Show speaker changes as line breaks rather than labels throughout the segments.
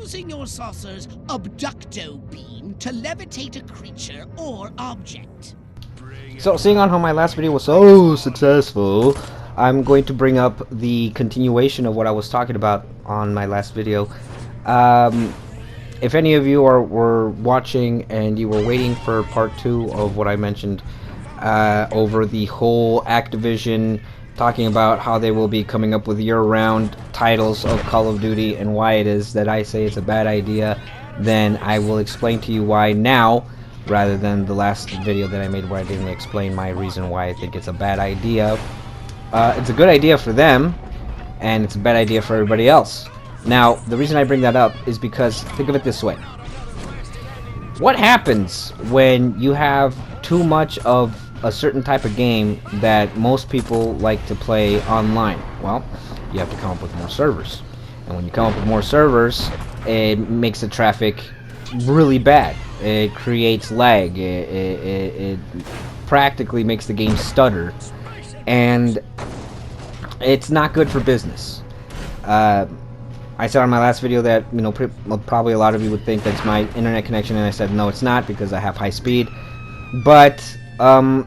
using your saucer's abducto beam to levitate a creature or object.
So, seeing on how my last video was so successful, I'm going to bring up the continuation of what I was talking about on my last video. If any of you were watching and you were waiting for part 2 of what I mentioned over the whole Activision talking about how they will be coming up with year-round titles of Call of Duty and why it is that I say it's a bad idea, then I will explain to you why now, rather than the last video that I made where I didn't explain my reason why I think it's a bad idea. It's a good idea for them, and it's a bad idea for everybody else. Now, the reason I bring that up is because, think of it this way. What happens when you have too much of a certain type of game that most people like to play online? Well, you have to come up with more servers. And when you come up with more servers, it makes the traffic really bad. It creates lag. It practically makes the game stutter. And it's not good for business. I said on my last video that, you know, probably a lot of you would think that's my internet connection, and I said no, it's not, because I have high speed. But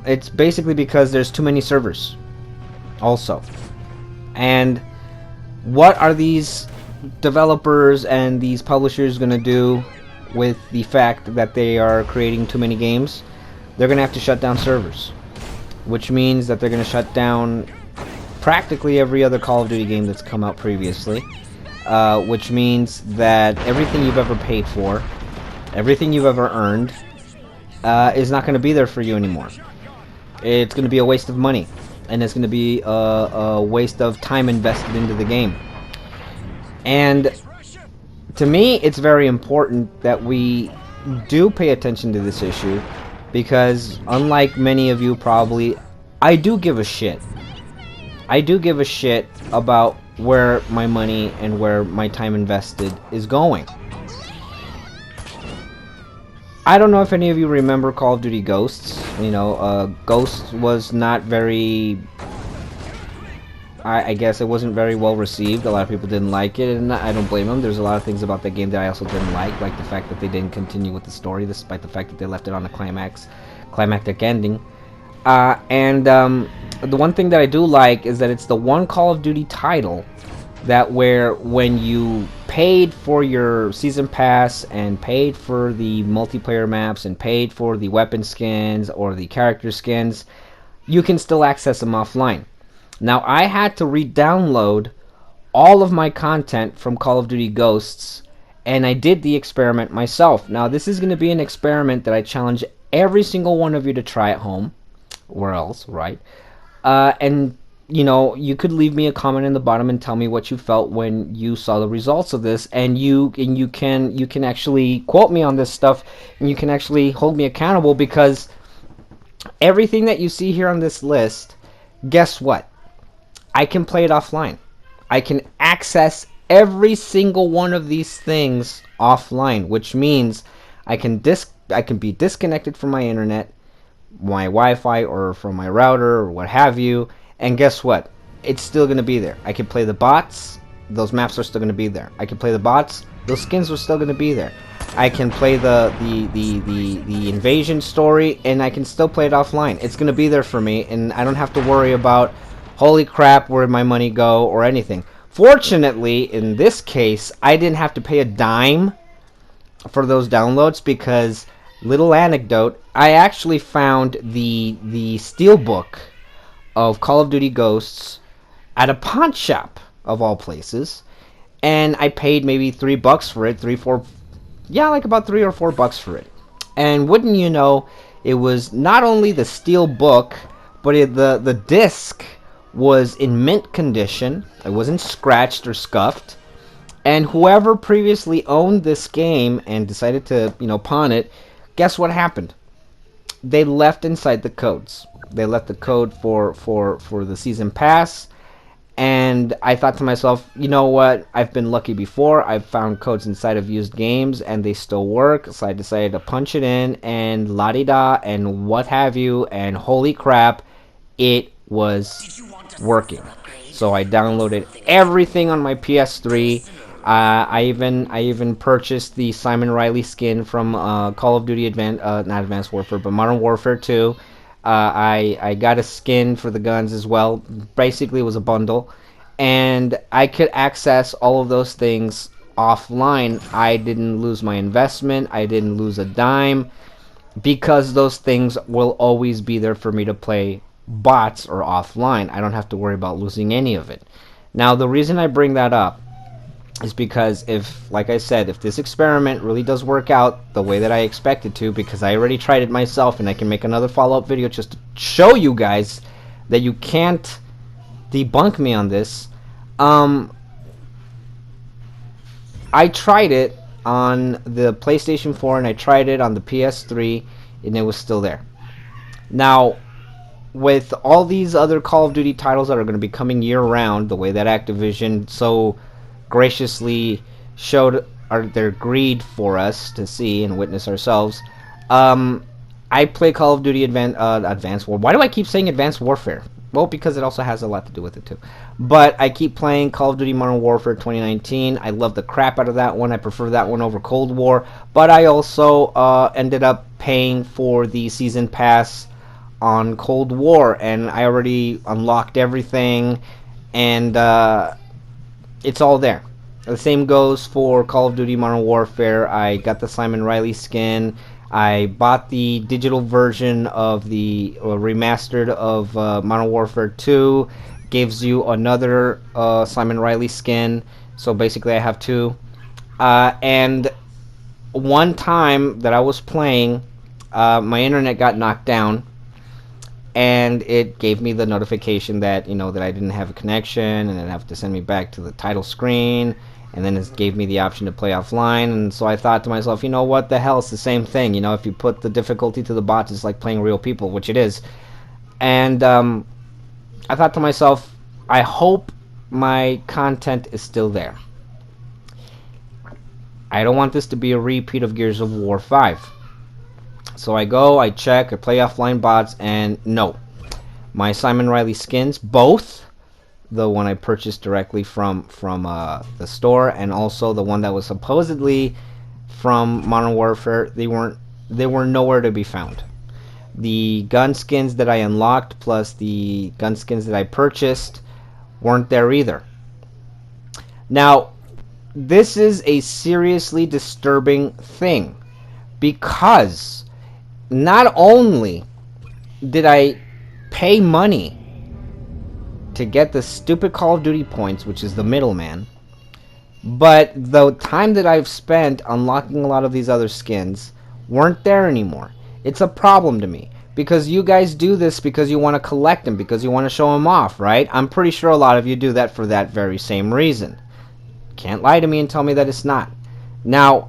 it's basically because there's too many servers also. And what are these developers and these publishers going to do with the fact that they are creating too many games? They're going to have to shut down servers, which means that they're going to shut down practically every other Call of Duty game that's come out previously, which means that everything you've ever paid for, everything you've ever earned, is not going to be there for you anymore. It's going to be a waste of money, and it's going to be a waste of time invested into the game. And to me, it's very important that we do pay attention to this issue, because unlike many of you probably, I do give a shit. I do give a shit about where my money and where my time invested is going. I don't know if any of you remember Call of Duty Ghosts. You know, Ghosts was not very... I guess it wasn't very well received. A lot of people didn't like it, and I don't blame them. There's a lot of things about that game that I also didn't like the fact that they didn't continue with the story, despite the fact that they left it on a climactic ending. The one thing that I do like is that it's the one Call of Duty title that when you paid for your season pass and paid for the multiplayer maps and paid for the weapon skins or the character skins, you can still access them offline. Now, I had to re-download all of my content from Call of Duty Ghosts, and I did the experiment myself. Now, this is going to be an experiment that I challenge every single one of you to try at home, or else, right? And you know, you could leave me a comment in the bottom and tell me what you felt when you saw the results of this, and you can actually quote me on this stuff, and you can actually hold me accountable, because everything that you see here on this list, guess what? I can play it offline. I can access every single one of these things offline, which means I can be disconnected from my internet, my Wi-Fi, or from my router, or what have you, and guess what? It's still going to be there. I can play the bots, those maps are still going to be there. I can play the bots, those skins are still going to be there. I can play the invasion story, and I can still play it offline. It's going to be there for me, and I don't have to worry about, holy crap, where did my money go, or anything. Fortunately, in this case, I didn't have to pay a dime for those downloads, because, little anecdote, I actually found the steelbook of Call of Duty Ghosts at a pawn shop, of all places, and I paid maybe $3 for it, about $3 or $4 for it. And wouldn't you know, it was not only the steel book, but the disc was in mint condition. It wasn't scratched or scuffed. And whoever previously owned this game and decided to, you know, pawn it, guess what happened? They left inside the codes. They left the code for the season pass, and I thought to myself, you know what? I've been lucky before. I've found codes inside of used games, and they still work. So I decided to punch it in, and la-di-da, and what have you, and holy crap, it was working. So I downloaded everything on my PS3. I even purchased the Simon Riley skin from Call of Duty not Advanced Warfare, but Modern Warfare 2. I got a skin for the guns as well. Basically, it was a bundle, and I could access all of those things offline. I didn't lose my investment. I didn't lose a dime because those things will always be there for me to play bots or offline. I don't have to worry about losing any of it. Now, the reason I bring that up is because if, like I said, if this experiment really does work out the way that I expect it to, because I already tried it myself and I can make another follow-up video just to show you guys that you can't debunk me on this. I tried it on the PlayStation 4 and I tried it on the PS3 and it was still there. Now, with all these other Call of Duty titles that are going to be coming year-round, the way that Activision so graciously showed their greed for us to see and witness ourselves, I play Call of Duty Advanced War. Why do I keep saying Advanced Warfare? Well, because it also has a lot to do with it too. But I keep playing Call of Duty Modern Warfare 2019. I love the crap out of that one. I prefer that one over Cold War. But I also ended up paying for the season pass on Cold War, and I already unlocked everything, and it's all there. The same goes for Call of Duty Modern Warfare. I got the Simon Riley skin. I bought the digital version of the remastered of Modern Warfare 2. Gives you another Simon Riley skin. So basically I have two. And one time that I was playing, my internet got knocked down. And it gave me the notification that, that I didn't have a connection, and it'd have to send me back to the title screen, and then it gave me the option to play offline. And so I thought to myself, what the hell, it's the same thing. If you put the difficulty to the bots, it's like playing real people, which it is. And I thought to myself, I hope my content is still there. I don't want this to be a repeat of Gears of War 5. So I go, I check, I play offline bots, and no. My Simon Riley skins, both, the one I purchased directly from the store, and also the one that was supposedly from Modern Warfare, they were nowhere to be found. The gun skins that I unlocked, plus the gun skins that I purchased, weren't there either. Now, this is a seriously disturbing thing, because not only did I pay money to get the stupid Call of Duty points, which is the middleman, but the time that I've spent unlocking a lot of these other skins weren't there anymore. It's a problem to me, because you guys do this because you want to collect them, because you want to show them off, right? I'm pretty sure a lot of you do that for that very same reason. Can't lie to me and tell me that it's not. Now,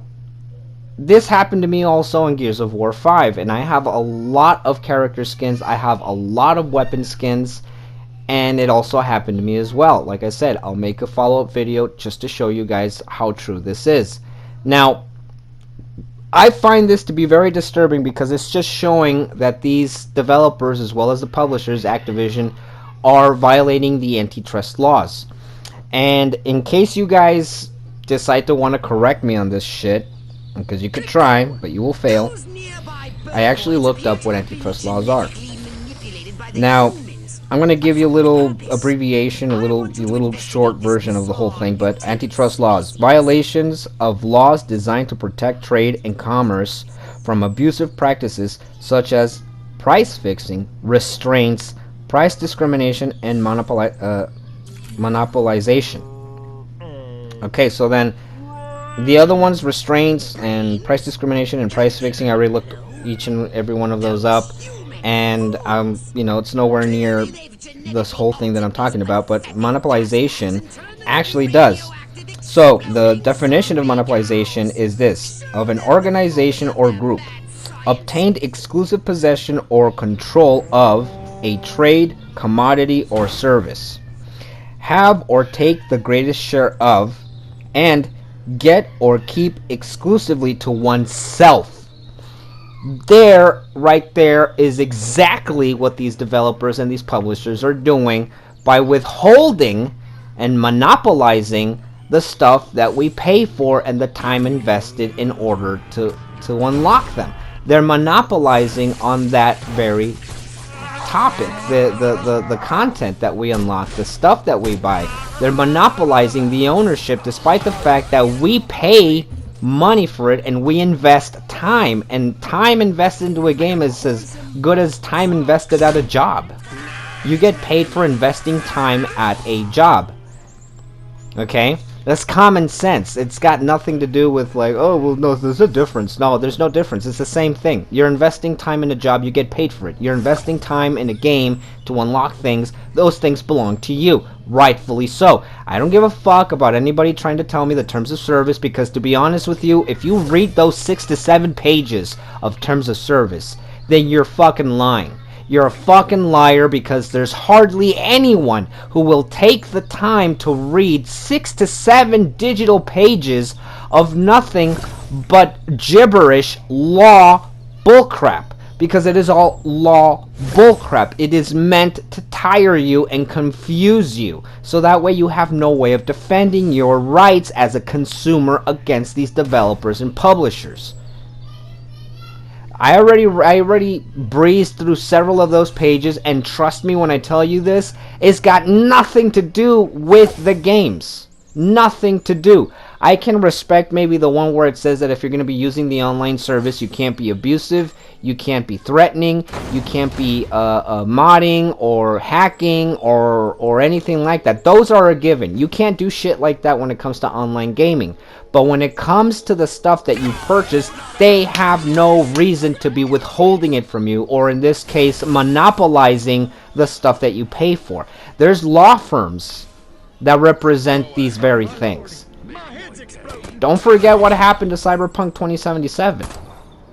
this happened to me also in Gears of War 5, and I have a lot of character skins, I have a lot of weapon skins, and it also happened to me as well. Like I said, I'll make a follow-up video just to show you guys how true this is. Now, I find this to be very disturbing because it's just showing that these developers, as well as the publishers, Activision, are violating the antitrust laws. And in case you guys decide to want to correct me on this shit, because you could try, but you will fail, I actually looked up what antitrust laws are. Now, I'm going to give you a little abbreviation, a little short version of the whole thing, but antitrust laws. Violations of laws designed to protect trade and commerce from abusive practices such as price fixing, restraints, price discrimination, and monopolization. Okay, so then the other ones, restraints and price discrimination and price fixing, I already looked each and every one of those up, and it's nowhere near this whole thing that I'm talking about, but monopolization actually does. So the definition of monopolization is this: of an organization or group obtained exclusive possession or control of a trade, commodity, or service, have or take the greatest share of, and get or keep exclusively to oneself. Right there is exactly what these developers and these publishers are doing by withholding and monopolizing the stuff that we pay for and the time invested in order to unlock them. They're monopolizing on that very topic, the content that we unlock, the stuff that we buy. They're monopolizing the ownership despite the fact that we pay money for it and we invest time, and time invested into a game is as good as time invested at a job. You get paid for investing time at a job. Okay? That's common sense. It's got nothing to do with like, oh, well, no, there's a difference. No, there's no difference. It's the same thing. You're investing time in a job, you get paid for it. You're investing time in a game to unlock things. Those things belong to you. Rightfully so. I don't give a fuck about anybody trying to tell me the terms of service, because to be honest with you, if you read those 6 to 7 pages of terms of service, then you're fucking lying. You're a fucking liar, because there's hardly anyone who will take the time to read 6 to 7 digital pages of nothing but gibberish law bullcrap. Because it is all law bullcrap. It is meant to tire you and confuse you, so that way you have no way of defending your rights as a consumer against these developers and publishers. I already breezed through several of those pages, and trust me when I tell you this, it's got nothing to do with the games. Nothing to do. I can respect maybe the one where it says that if you're going to be using the online service, you can't be abusive, you can't be threatening, you can't be modding or hacking or anything like that. Those are a given. You can't do shit like that when it comes to online gaming. But when it comes to the stuff that you purchase, they have no reason to be withholding it from you, or in this case, monopolizing the stuff that you pay for. There's law firms that represent these very things. Don't forget what happened to Cyberpunk 2077.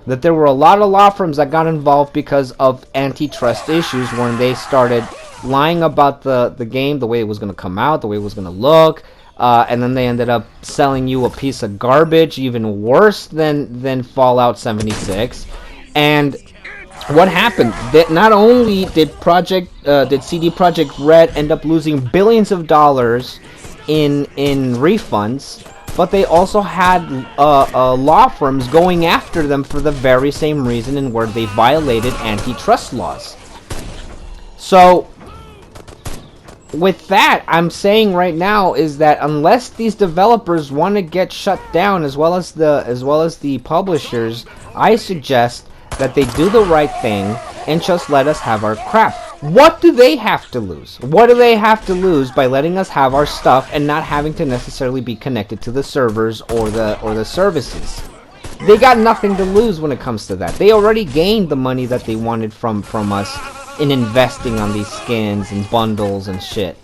That there were a lot of law firms that got involved because of antitrust issues when they started lying about the game, the way it was going to come out, the way it was going to look, and then they ended up selling you a piece of garbage, even worse than Fallout 76. And what happened? That not only did CD Projekt Red end up losing billions of dollars in refunds, but they also had law firms going after them for the very same reason, and where they violated antitrust laws. So with that, I'm saying right now is that unless these developers want to get shut down, as well as the publishers, I suggest that they do the right thing and just let us have our crap. What do they have to lose? What do they have to lose by letting us have our stuff and not having to necessarily be connected to the servers or the services? They got nothing to lose when it comes to that. They already gained the money that they wanted from us in investing on these skins and bundles and shit.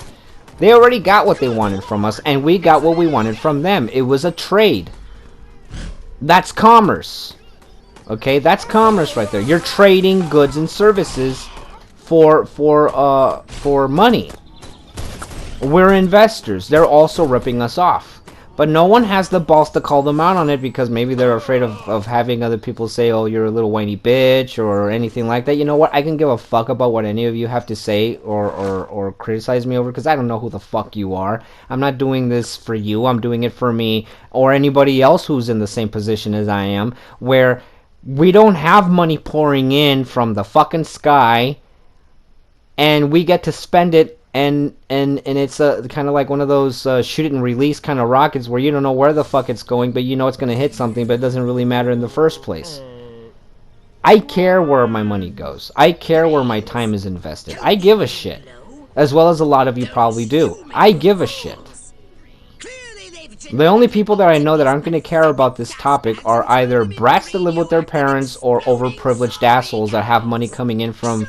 They already got what they wanted from us, and we got what we wanted from them. It was a trade. That's commerce. Okay, that's commerce right there. You're trading goods and services for money. We're investors. They're also ripping us off. But no one has the balls to call them out on it, because maybe they're afraid of having other people say, oh, you're a little whiny bitch, or anything like that. You know what? I can give a fuck about what any of you have to say or criticize me over, because I don't know who the fuck you are. I'm not doing this for you. I'm doing it for me or anybody else who's in the same position as I am, where we don't have money pouring in from the fucking sky, and we get to spend it. And it's kind of like one of those shoot it and release kind of rockets where you don't know where the fuck it's going, but you know it's going to hit something, but it doesn't really matter in the first place. I care where my money goes. I care where my time is invested. I give a shit. As well as a lot of you probably do. I give a shit. The only people that I know that aren't going to care about this topic are either brats that live with their parents or overprivileged assholes that have money coming in from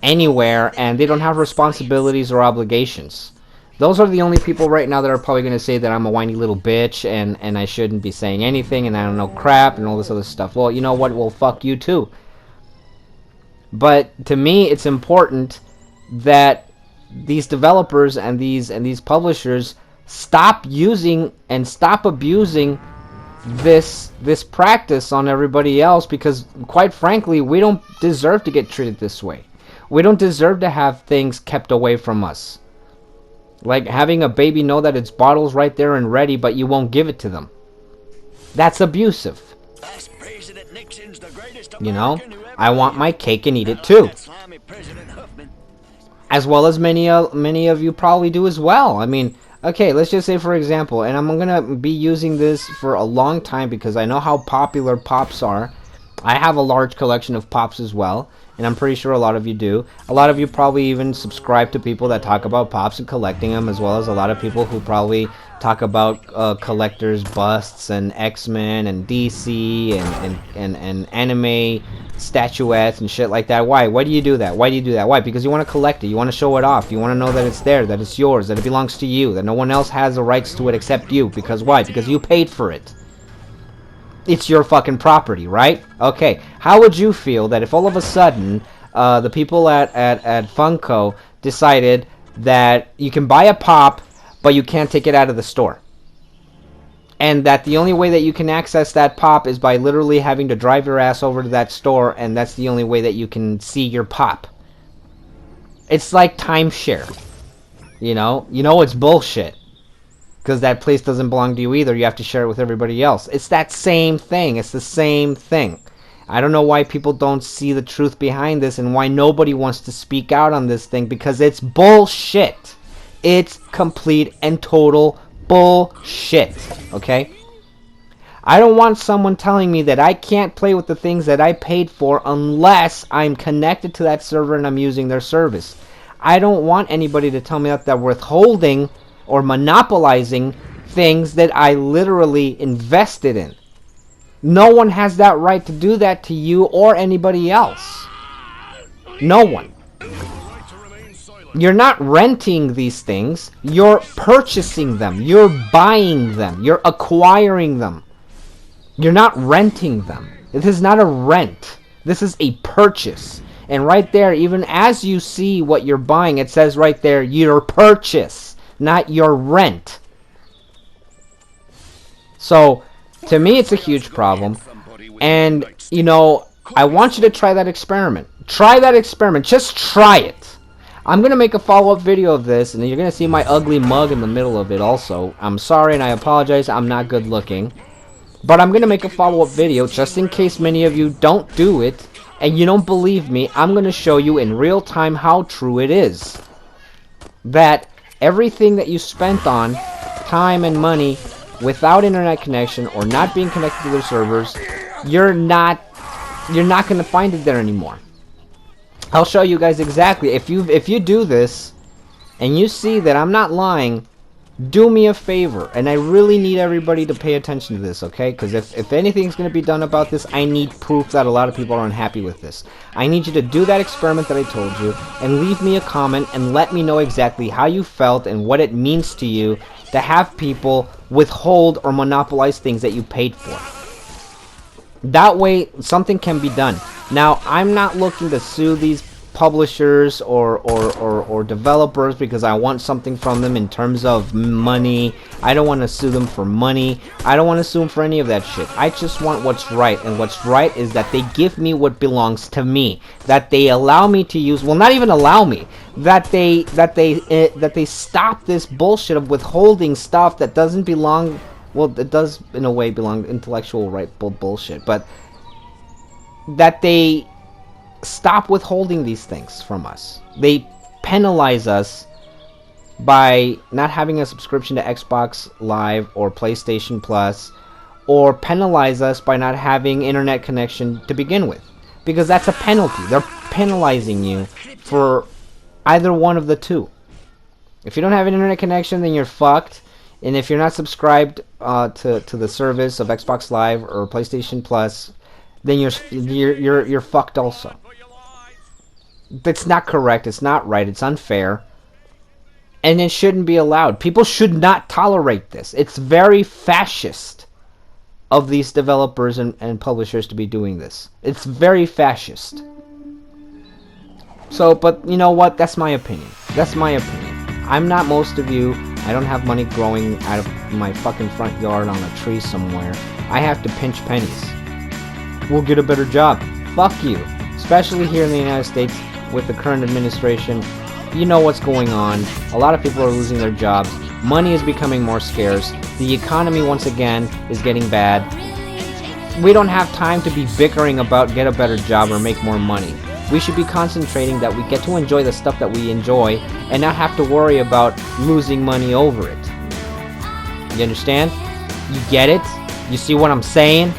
anywhere and they don't have responsibilities or obligations. Those are the only people right now that are probably going to say that I'm a whiny little bitch and I shouldn't be saying anything and I don't know crap and all this other stuff. Well, you know what? Well, fuck you too. But to me, it's important that these developers and these publishers stop using and stop abusing this practice on everybody else, because quite frankly, we don't deserve to get treated this way. We don't deserve to have things kept away from us. Like having a baby know that its bottle's right there and ready, but you won't give it to them. That's abusive. You know? I want my cake and eat it too. As well as many of you probably do as well. I mean, okay, let's just say for example, and I'm going to be using this for a long time because I know how popular pops are. I have a large collection of pops as well, and I'm pretty sure a lot of you do. A lot of you probably even subscribe to people that talk about pops and collecting them, as well as a lot of people who probably talk about collectors' busts and X-Men and DC and anime statuettes and shit like that. Why? Why do you do that? Why do you do that? Why? Because you want to collect it. You want to show it off. You want to know that it's there, that it's yours, that it belongs to you, that no one else has the rights to it except you. Because why? Because you paid for it. It's your fucking property, right? Okay, how would you feel that if all of a sudden the people at Funko decided that you can buy a pop, but you can't take it out of the store? And that the only way that you can access that pop is by literally having to drive your ass over to that store, and that's the only way that you can see your pop. It's like timeshare. You know it's bullshit. Because that place doesn't belong to you either. You have to share it with everybody else. It's that same thing. It's the same thing. I don't know why people don't see the truth behind this and why nobody wants to speak out on this thing, because it's bullshit. It's complete and total bullshit. Okay? I don't want someone telling me that I can't play with the things that I paid for unless I'm connected to that server and I'm using their service. I don't want anybody to tell me that they're withholding or monopolizing things that I literally invested in. No one has that right to do that to you or anybody else. No one. You're not renting these things. You're purchasing them. You're buying them. You're acquiring them. You're not renting them. This is not a rent. This is a purchase. And right there, even as you see what you're buying, it says right there, your purchase, not your rent. So, to me, it's a huge problem. And, you know, I want you to try that experiment. Try that experiment. Just try it. I'm going to make a follow-up video of this, and you're going to see my ugly mug in the middle of it also. I'm sorry, and I apologize. I'm not good looking. But I'm going to make a follow-up video, just in case many of you don't do it, and you don't believe me. I'm going to show you in real time how true it is. That everything that you spent on time and money without internet connection or not being connected to their servers, you're not going to find it there anymore. I'll show you guys exactly. If you do this and you see that I'm not lying, do me a favor, and I really need everybody to pay attention to this, okay? Because if anything's going to be done about this, I need proof that a lot of people are unhappy with this. I need you to do that experiment that I told you, and leave me a comment, and let me know exactly how you felt and what it means to you to have people withhold or monopolize things that you paid for. That way, something can be done. Now, I'm not looking to sue these publishers or developers because I want something from them in terms of money. I don't want to sue them for money. I don't want to sue them for any of that shit. I just want what's right, and what's right is that they give me what belongs to me. That they allow me to use, well, not even allow me. That they stop this bullshit of withholding stuff that doesn't belong. Well, it does in a way belong intellectual right bullshit, but that they stop withholding these things from us. They penalize us by not having a subscription to Xbox Live or PlayStation Plus, or penalize us by not having internet connection to begin with, because that's a penalty. They're penalizing you for either one of the two. If you don't have an internet connection, then you're fucked. And if you're not subscribed to the service of Xbox Live or PlayStation Plus, then you're fucked also. That's not correct. It's not right. It's unfair. And it shouldn't be allowed. People should not tolerate this. It's very fascist of these developers and publishers to be doing this. It's very fascist. So, but you know what? That's my opinion. That's my opinion. I'm not most of you. I don't have money growing out of my fucking front yard on a tree somewhere. I have to pinch pennies. We'll get a better job. Fuck you. Especially here in the United States with the current administration. you know what's going on. A lot of people are losing their jobs. Money is becoming more scarce. The economy, once again, is getting bad. We don't have time to be bickering about get a better job or make more money. We should be concentrating that we get to enjoy the stuff that we enjoy and not have to worry about losing money over it. You understand? You get it? You see what I'm saying?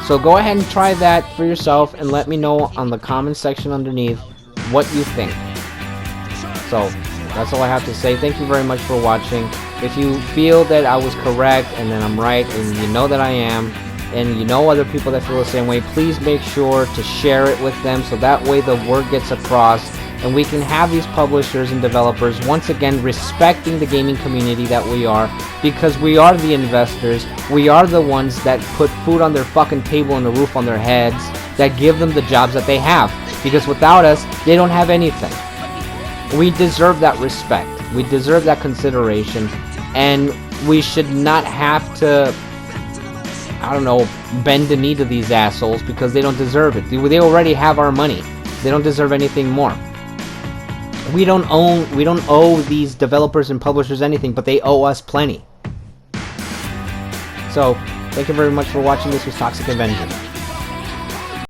So go ahead and try that for yourself and let me know on the comment section underneath what you think. So that's all I have to say. Thank you very much for watching. If you feel that I was correct and that I'm right, and you know that I am, and you know other people that feel the same way, please make sure to share it with them so that way the word gets across and we can have these publishers and developers once again respecting the gaming community that we are, because we are the investors, we are the ones that put food on their fucking table and a roof on their heads, that give them the jobs that they have, because without us they don't have anything. We deserve that respect, we deserve that consideration, and we should not have to, I don't know, bend the knee to these assholes because they don't deserve it. They already have our money. They don't deserve anything more. We don't owe these developers and publishers anything, but they owe us plenty. So, thank you very much for watching. This was Toxic Avenger.